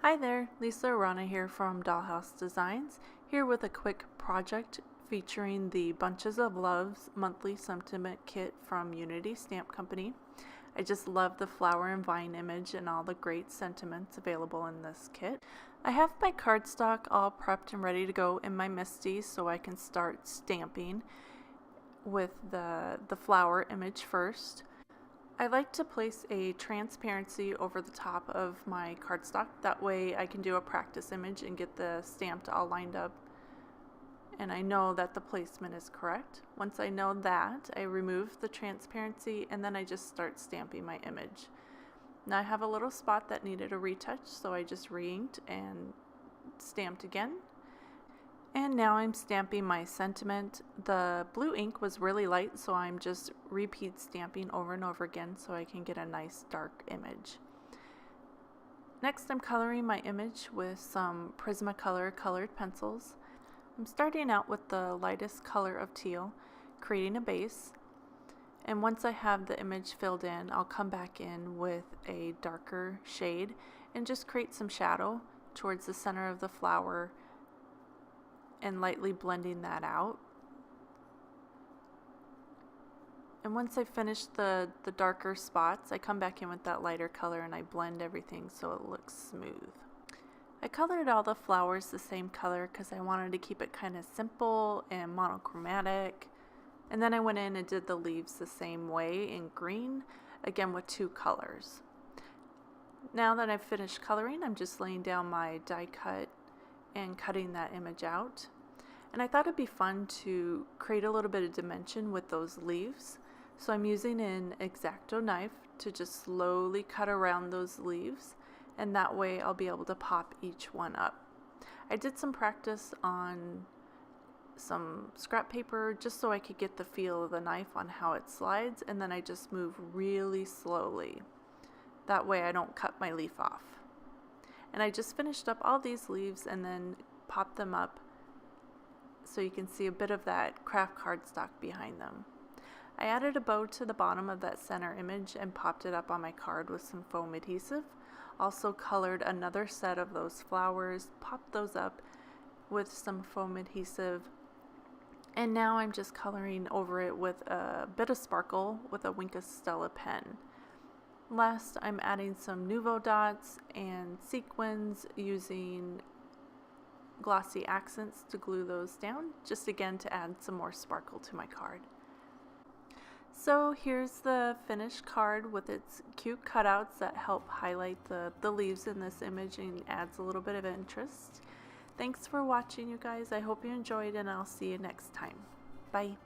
Hi there, Lisa Arana here from Dahlhouse Designs, here with a quick project featuring the Bunches of Loves monthly sentiment kit from Unity Stamp Company. I just love the flower and vine image and all the great sentiments available in this kit. I have my cardstock all prepped and ready to go in my MISTI so I can start stamping with the flower image first. I like to place a transparency over the top of my cardstock. That way I can do a practice image and get the stamp all lined up and I know that the placement is correct. Once I know that, I remove the transparency and then I just start stamping my image. Now I have a little spot that needed a retouch, so I just re-inked and stamped again. And now I'm stamping my sentiment. The blue ink was really light, so I'm just repeat stamping over and over again so I can get a nice dark image. Next, I'm coloring my image with some Prismacolor colored pencils. I'm starting out with the lightest color of teal, creating a base. And once I have the image filled in, I'll come back in with a darker shade and just create some shadow towards the center of the flower and lightly blending that out. And once I finish the darker spots, I come back in with that lighter color and I blend everything so it looks smooth. I colored all the flowers the same color because I wanted to keep it kind of simple and monochromatic. And then I went in and did the leaves the same way in green, again with two colors. Now that I've finished coloring, I'm just laying down my die cut and cutting that image out. And I thought it'd be fun to create a little bit of dimension with those leaves. So I'm using an X-Acto knife to just slowly cut around those leaves, and that way I'll be able to pop each one up. I did some practice on some scrap paper just so I could get the feel of the knife on how it slides, and then I just move really slowly. That way I don't cut my leaf off. And I just finished up all these leaves and then popped them up so you can see a bit of that craft cardstock behind them. I added a bow to the bottom of that center image and popped it up on my card with some foam adhesive. Also colored another set of those flowers, popped those up with some foam adhesive, and now I'm just coloring over it with a bit of sparkle with a Wink of Stella pen. Last, I'm adding some Nuvo dots and sequins using glossy accents to glue those down, just again to add some more sparkle to my card. So here's the finished card with its cute cutouts that help highlight the leaves in this image and adds a little bit of interest. Thanks for watching, you guys. I hope you enjoyed, and I'll see you next time. Bye.